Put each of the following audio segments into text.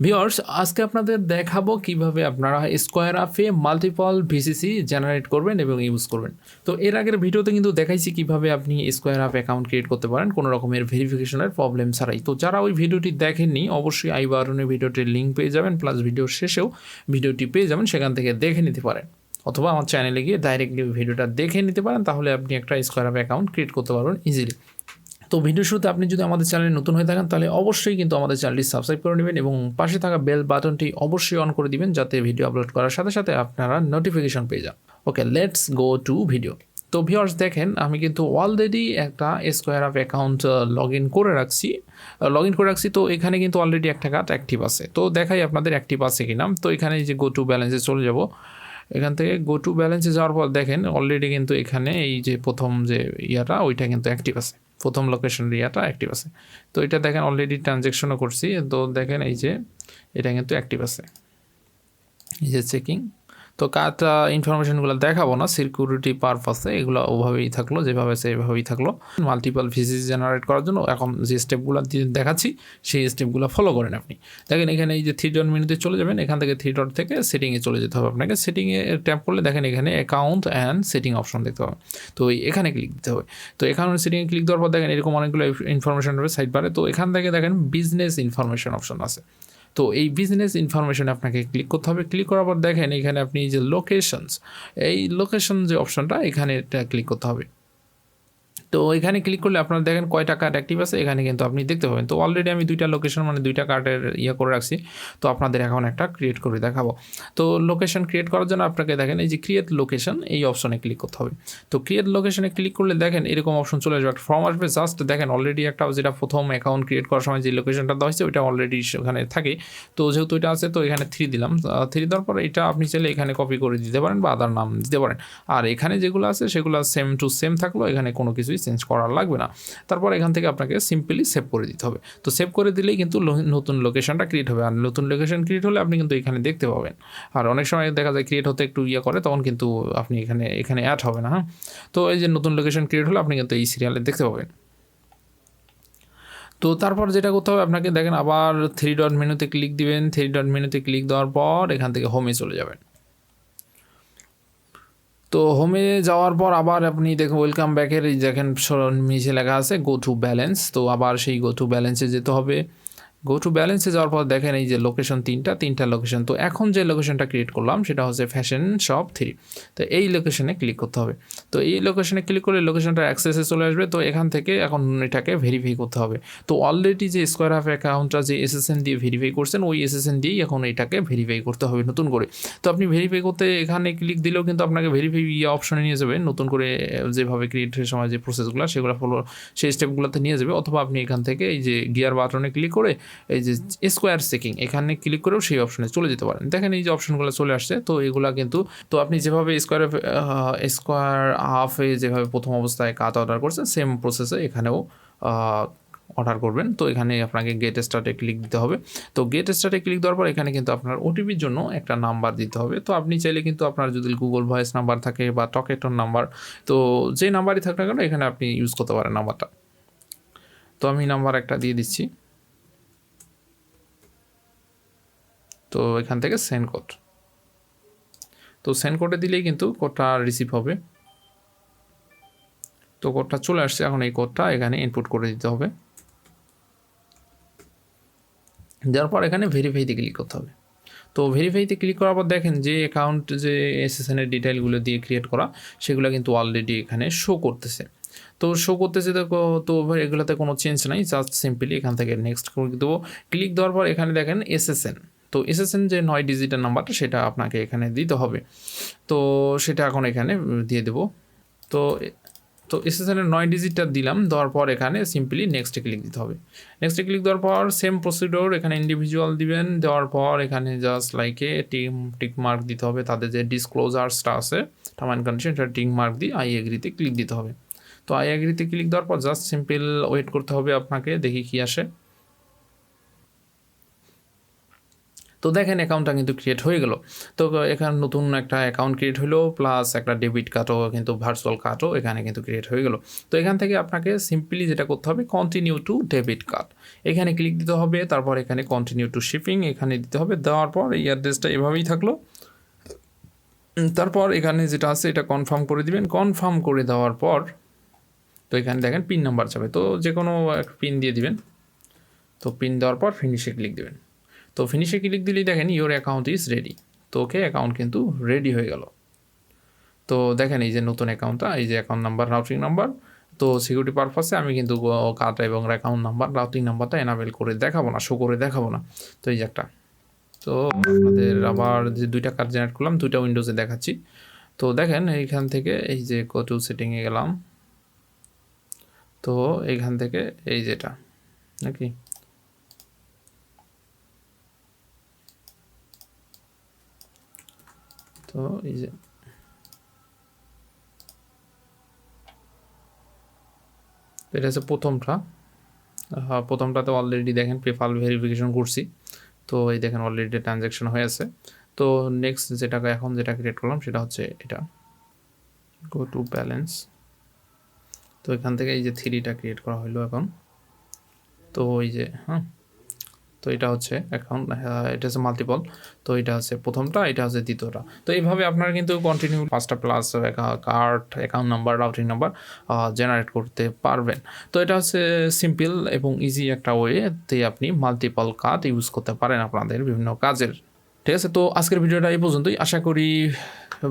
Viewers আজকে আপনাদের দেখাবো কিভাবে আপনারা SquareUP এ মাল্টিপল ভিসিসি জেনারেট করবেন এবং ইউজ করবেন। তো এর আগের ভিডিওতে কিন্তু দেখাইছি কিভাবে আপনি SquareUP অ্যাকাউন্ট ক্রিয়েট করতে পারেন কোনো রকমের ভেরিফিকেশনের প্রবলেম ছাড়াই। তো যারা ওই ভিডিওটি দেখেননি অবশ্যই আই বাটনে ভিডিওটির লিঙ্ক পেয়ে যাবেন, প্লাস ভিডিওর শেষেও ভিডিওটি পেয়ে যাবেন, সেখান থেকে দেখে নিতে পারেন। অথবা আমার চ্যানেলে গিয়ে ডাইরেক্টলি ভিডিওটা দেখে নিতে পারেন, তাহলে আপনি একটা SquareUP অ্যাকাউন্ট ক্রিয়েট করতে পারবেন ইজিলি। তো ভিডিও শুরুতে আপনি যদি আমাদের চ্যানেলে নতুন হয়ে থাকেন তাহলে অবশ্যই কিন্তু আমাদের চ্যানেলটি সাবস্ক্রাইব করে নেবেন এবং পাশে থাকা বেল বাটনটি অবশ্যই অন করে দিবেন, যাতে ভিডিও আপলোড করার সাথে সাথে আপনারা নোটিফিকেশন পেয়ে যান। ওকে, লেটস গো টু ভিডিও। তো ভিউয়ার্স দেখেন, আমি কিন্তু অলরেডি একটা SquareUP অ্যাকাউন্ট লগ ইন করে রাখছি। তো এখানে কিন্তু অলরেডি একটা কার্ড অ্যাক্টিভ আছে। তো দেখাই আপনাদের অ্যাক্টিভ আছে কিনা। তো এখানে যে গো টু ব্যালেন্সে চলে যাব। এখান থেকে গো টু ব্যালেন্সে যাওয়ার পর দেখেন অলরেডি কিন্তু এখানে এই যে প্রথম যে ইয়াটা ওইটা কিন্তু অ্যাক্টিভ আছে, প্রথম লোকেশন এরিয়াটা অ্যাক্টিভ আছে। তো এটা দেখেন অলরেডি ট্রানজ্যাকশনও করছি। তো দেখেন এই যে এটা কিন্তু অ্যাক্টিভ আছে, এই যে চেকিং। তো কার্ডটা ইনফরমেশনগুলো দেখাবো না, সিকিউরিটি পারপাসে এগুলো ওভাবেই থাকলো, যেভাবে সেভাবেই থাকলো। মাল্টিপল ভিসিস জেনারেট করার জন্য এখন যে স্টেপগুলো দেখাচ্ছি সেই স্টেপগুলো ফলো করেন আপনি। দেখেন এখানে এই যে 3 ডট মেনুতে চলে যাবেন, এখান থেকে 3 ডট থেকে সেটিংয়ে চলে যেতে হবে আপনাকে। সেটিংয়ে ট্যাপ করলে দেখেন এখানে অ্যাকাউন্ট অ্যান্ড সেটিং অপশন দেখতে হবে। তো এখানে ক্লিক দিতে হবে। তো এখানে সেটিংয়ে ক্লিক দেওয়ার পর দেখেন এরকম অনেকগুলো ইনফরমেশন হবে সাইড বারে। তো এখান থেকে দেখেন বিজনেস ইনফরমেশন অপশন আছে। তো এই বিজনেস ইনফরমেশনে আপনাকে ক্লিক করতে হবে। ক্লিক করার পর দেখেন এখানে আপনি যে লোকেশনস, এই লোকেশন যে অপশনটা এখানে এটা ক্লিক করতে হবে। তো এখানে ক্লিক করলে আপনারা দেখেন কয়টা কার্ড অ্যাক্টিভ আছে এখানে কিন্তু আপনি দেখতে পাবেন। তো অলরেডি আমি 2টা লোকেশন মানে 2টা কার্ডের করে রাখছি। তো আপনাদের এখন একটা ক্রিয়েট করে দেখাবো। তো লোকেশন ক্রিয়েট করার জন্য আপনাকে দেখেন এই যে ক্রিয়েট লোকেশন, এই অপশনে ক্লিক করতে হবে। তো ক্রিয়েট লোকেশনে ক্লিক করলে দেখেন এরকম অপশন চলে আসবে, একটা ফর্ম আসবে। জাস্ট দেখেন অলরেডি একটা যেটা প্রথম অ্যাকাউন্ট ক্রিয়েট করার সময় যে লোকেশনটা দেওয়া হয়েছে ওইটা অলরেডি ওখানে থাকে। তো যেহেতু এটা আছে তো এখানে 3 দিলাম। 3 দেওয়ার পর এটা আপনি চাইলে এখানে কপি করে দিতে পারেন বা আদার নাম দিতে পারেন। আর এখানে যেগুলো আছে সেগুলো সেম টু সেম থাকলো, এখানে কোনো কিছুই চেঞ্জ করার লাগবে না। তারপর এখান থেকে আপনাকে সিম্পলি সেভ করে দিতে হবে। তো সেভ করে দিলেই কিন্তু নতুন লোকেশনটা ক্রিয়েট হবে। আর নতুন লোকেশন ক্রিয়েট হলে আপনি কিন্তু এখানে দেখতে পাবেন। আর অনেক সময় দেখা যায় ক্রিয়েট হতে একটু করে, তখন কিন্তু আপনি এখানে অ্যাড হবে না। হ্যাঁ, তো এই যে নতুন লোকেশন ক্রিয়েট হলে আপনি কিন্তু এই সিরিয়ালে দেখতে পাবেন। তো তারপর যেটা করতে হবে আপনাকে দেখেন আবার 3 ডট মেনুতে ক্লিক দিবেন। 3 ডট মেনুতে ক্লিক দেওয়ার পর এখান থেকে হোমে চলে যাবেন। তো হোমে যাওয়ার পর আবার আপনি দেখুন ওয়েলকাম ব্যাকের দেখেন নিচে লেখা আছে গো টু ব্যালেন্স। তো আবার সেই গো টু ব্যালেন্সে যেতে হবে। গো টু ব্যালেন্সে যাওয়ার পর দেখেন এই যে লোকেশন তিনটা লোকেশন। তো এখন যে লোকেশনটা ক্রিয়েট করলাম সেটা হচ্ছে ফ্যাশন শপ 3। তো এই লোকেশনে ক্লিক করতে হবে। তো এই লোকেশনে ক্লিক করলে লোকেশনটা অ্যাক্সেসে চলে আসবে। তো এখান থেকে এখন এটাকে ভেরিফাই করতে হবে। তো অলরেডি যে SquareUP অ্যাকাউন্টটা যে SSN দিয়ে ভেরিফাই করছেন ওই SSN দিয়েই এখন এটাকে ভেরিফাই করতে হবে নতুন করে। তো আপনি ভেরিফাই করতে এখানে ক্লিক দিলেও কিন্তু আপনাকে ভেরিফাই অপশনে নিয়ে যাবে, নতুন করে যেভাবে ক্রিয়েটের সময় যে প্রসেসগুলো সেগুলো ফলো সেই স্টেপগুলোতে নিয়ে যাবে। অথবা আপনি এখান থেকে এই যে গিয়ার বাটনে ক্লিক করে এই যে স্কোয়ার চেকিং এখানে ক্লিক করেও সেই অপশনে চলে যেতে পারেন। দেখেন এই যে অপশনগুলো চলে আসছে। তো এগুলা কিন্তু তো আপনি যেভাবে SquareUP-এ যেভাবে প্রথম অবস্থায় কাজ অর্ডার করছেন সেম প্রসেসে এখানেও অর্ডার করবেন। তো এখানে আপনাকে গেট স্টার্টে ক্লিক দিতে হবে। তো গেট স্টার্টে ক্লিক দেওয়ার পর এখানে কিন্তু আপনার ওটিপির জন্য একটা নাম্বার দিতে হবে। তো আপনি চাইলে কিন্তু আপনার যদি গুগল ভয়েস নাম্বার থাকে বা টকেটন নাম্বার, তো যে নাম্বারই থাক না কেন এখানে আপনি ইউজ করতে পারেন নাম্বারটা। তো আমি নাম্বার একটা দিয়ে দিচ্ছি। তো এখান থেকে সেন্ড কোড, তো সেন্ড কোডে দিলেই কিন্তু কোডটা রিসিভ হবে। তো কোডটা চলে আসছে, এখন এই কোডটা এখানে ইনপুট করে দিতে হবে। দেওয়ার পর এখানে ভেরিফাইতে ক্লিক করতে হবে। তো ভেরিফাইতে ক্লিক করার পর দেখেন যে অ্যাকাউন্ট যে SSN-এর ডিটেইলগুলো দিয়ে ক্রিয়েট করা সেগুলো কিন্তু অলরেডি এখানে শো করতেছে। তো শো করতেছে তো এগুলোতে কোনো চেঞ্জ নাই, জাস্ট সিম্পলি এখান থেকে নেক্সট ক্লিক দেবো। ক্লিক দেওয়ার পর এখানে দেখেন SSN, তো SSN যে 9 ডিজিটের নাম্বারটা সেটা আপনাকে এখানে দিতে হবে। তো সেটা এখন এখানে দিয়ে দেবো। তো তো SSN-এর 9 ডিজিটটা দিলাম, দেওয়ার পর এখানে সিম্পলি নেক্সটে ক্লিক দিতে হবে। নেক্সটে ক্লিক দেওয়ার পর সেম প্রসিডিওর এখানে ইন্ডিভিজুয়াল দিবেন। দেওয়ার পর এখানে জাস্ট লাইকে টিক মার্ক দিতে হবে, তাদের যে ডিসক্লোজার্সটা আছে টার্ম অ্যান্ড কন্ডিশন সেটা টিক মার্ক দিয়ে আই এগ্রিতে ক্লিক দিতে হবে। তো আই এগ্রিতে ক্লিক দেওয়ার পর জাস্ট সিম্পল ওয়েট করতে হবে আপনাকে, দেখি কি আসে। তো দেখেন অ্যাকাউন্টটা কিন্তু ক্রিয়েট হয়ে গেল। তো এখানে নতুন একটা অ্যাকাউন্ট ক্রিয়েট হলো, প্লাস একটা ডেবিট কার্ডও কিন্তু ভার্চুয়াল কার্ডও এখানে কিন্তু ক্রিয়েট হয়ে গেল। তো এখান থেকে আপনাকে সিম্পলি যেটা করতে হবে, কন্টিনিউ টু ডেবিট কার্ড এখানে ক্লিক দিতে হবে। তারপর এখানে কন্টিনিউ টু শিপিং এখানে দিতে হবে। দেওয়ার পর এই অ্যাড্রেসটা এভাবেই থাকলো। তারপর এখানে যেটা আছে এটা কনফার্ম করে দিবেন। কনফার্ম করে দেওয়ার পর তো এখানে দেখেন পিন নাম্বার যাবে, তো যে কোনো একটা পিন দিয়ে দিবেন। তো পিন দেওয়ার পর ফিনিশে ক্লিক দিবেন। তো ফিনিশে ক্লিক দিলেই দেখেন ইওর অ্যাকাউন্ট ইজ রেডি। তো ওকে, অ্যাকাউন্ট কিন্তু রেডি হয়ে গেল। তো দেখেন এই যে নতুন অ্যাকাউন্টটা, এই যে অ্যাকাউন্ট নাম্বার, রাউটিং নাম্বার। তো সিকিউরিটি পারপাসে আমি কিন্তু কার্ড এবং অ্যাকাউন্ট নাম্বার, রাউটিং নাম্বারটা এনাবেল করে দেখাবো না, শো করে দেখাবো না। তো এই যে একটা, তো আপনাদের আবার যে দুইটা কার্ড জেনারেট করলাম, দুইটা উইন্ডোজে দেখাচ্ছি। তো দেখেন এইখান থেকে এই যে গো টু সেটিংয়ে গেলাম। তো এইখান থেকে এই যেটা নাকি, তো এই যে এটা হচ্ছে প্রথমটা। প্রথমটাতে অলরেডি দেখেন পেপাল ভেরিফিকেশন করছি। তো এই দেখেন অলরেডি ট্রানজ্যাকশন হয়ে আছে। তো নেক্সট যেটা এখন যেটা ক্রিয়েট করলাম সেটা হচ্ছে এটা, গো টু ব্যালেন্স। তো এখান থেকে এই যে থ্রিটা ক্রিয়েট করা হলো এখন। তো এই যে তো এটা হচ্ছে অ্যাকাউন্ট, এটা হচ্ছে মাল্টিপল। তো এটা হচ্ছে প্রথমটা, এটা হচ্ছে দ্বিতীয়টা। তো এইভাবে আপনারা কিন্তু কন্টিনিউ 5টা plus card, account number, routing number generate করতে পারবেন। তো এটা হচ্ছে সিম্পল এবং ইজি একটা ওয়েতে আপনি মাল্টিপল কার্ড ইউজ করতে পারেন আপনাদের বিভিন্ন কাজের। ঠিক আছে, তো আজকের ভিডিওটা এই পর্যন্তই। আশা করি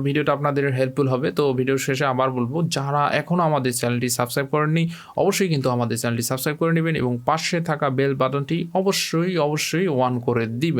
ভিডিওটা আপনাদের হেল্পফুল হবে। তো ভিডিওর শেষে আবার বলবো, যারা এখনও আমাদের চ্যানেলটি সাবস্ক্রাইব করেননি অবশ্যই কিন্তু আমাদের চ্যানেলটি সাবস্ক্রাইব করে নেবেন এবং পাশে থাকা বেল বাটনটি অবশ্যই অন করে দিবেন।